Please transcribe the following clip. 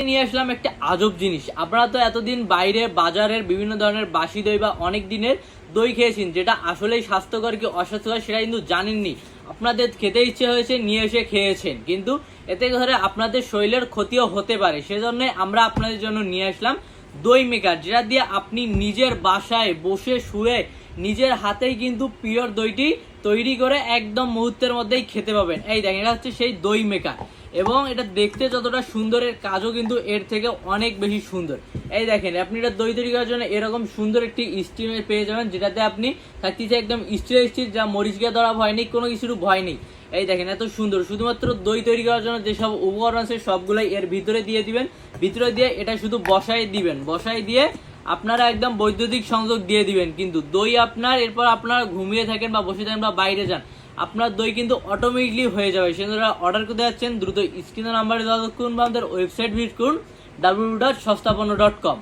নিয়ে আসলাম একটা আজব জিনিস। আপনারা তো এতদিন বাইরে বাজারের বিভিন্ন ধরনের বাসি দই বা অনেক দিনের দই খেয়েছেন, যেটা আসলেই স্বাস্থ্যকর কি অস্বাস্থ্যকর সেটা কিন্তু জানেননি। আপনাদের খেতে ইচ্ছে হয়েছে, নিয়ে এসে খেয়েছেন, কিন্তু এতে করে আপনাদের শরীরের ক্ষতিও হতে পারে। সেজন্য আমরা আপনাদের জন্য নিয়ে আসলাম দই মেকার, যেটা দিয়ে আপনি নিজের বাসায় বসে শুয়ে নিজের হাতেই কিন্তু পিওর দইটি তৈরি করে একদম মুহূর্তের মধ্যেই খেতে পাবেন। এই দেখেন, এটা হচ্ছে সেই দই মেকার, এবং এটা দেখতে যতটা সুন্দরের কাজও কিন্তু এর থেকে অনেক বেশি সুন্দর। এই দেখেন, আপনি এটা দই তৈরি করার জন্য এরকম সুন্দর একটি স্টিমে পেয়ে যাবেন, যেটাতে আপনি থাকতেছে একদম স্টিল যা মরিচকে ধরা ভয় নেই, কোনো কিছুর ভয় নেই। এই দেখেন এত সুন্দর, শুধুমাত্র দই তৈরি করার জন্য যেসব উপকরণ আছে সবগুলাই এর ভিতরে দিয়ে দিবেন। ভিতরে দিয়ে এটা শুধু বসাই দিবেন, বসাই দিয়ে আপনারা একদম বৈদ্যুতিক সংযোগ দিয়ে দিবেন। কিন্তু দই আপনার, এরপর আপনারা ঘুমিয়ে থাকেন বা বসে থাকেন বা বাইরে যান, আপনার দই কিন্তু অটোমেটিকলি হয়ে যাবে। সেজন্য অর্ডার করতে যাচ্ছেন, দ্রুত স্ক্রিনের নাম্বারে যোগাযোগ করুন বা আমাদের ওয়েবসাইট ভিজিট করুন www.সস্তাপন্ন.com।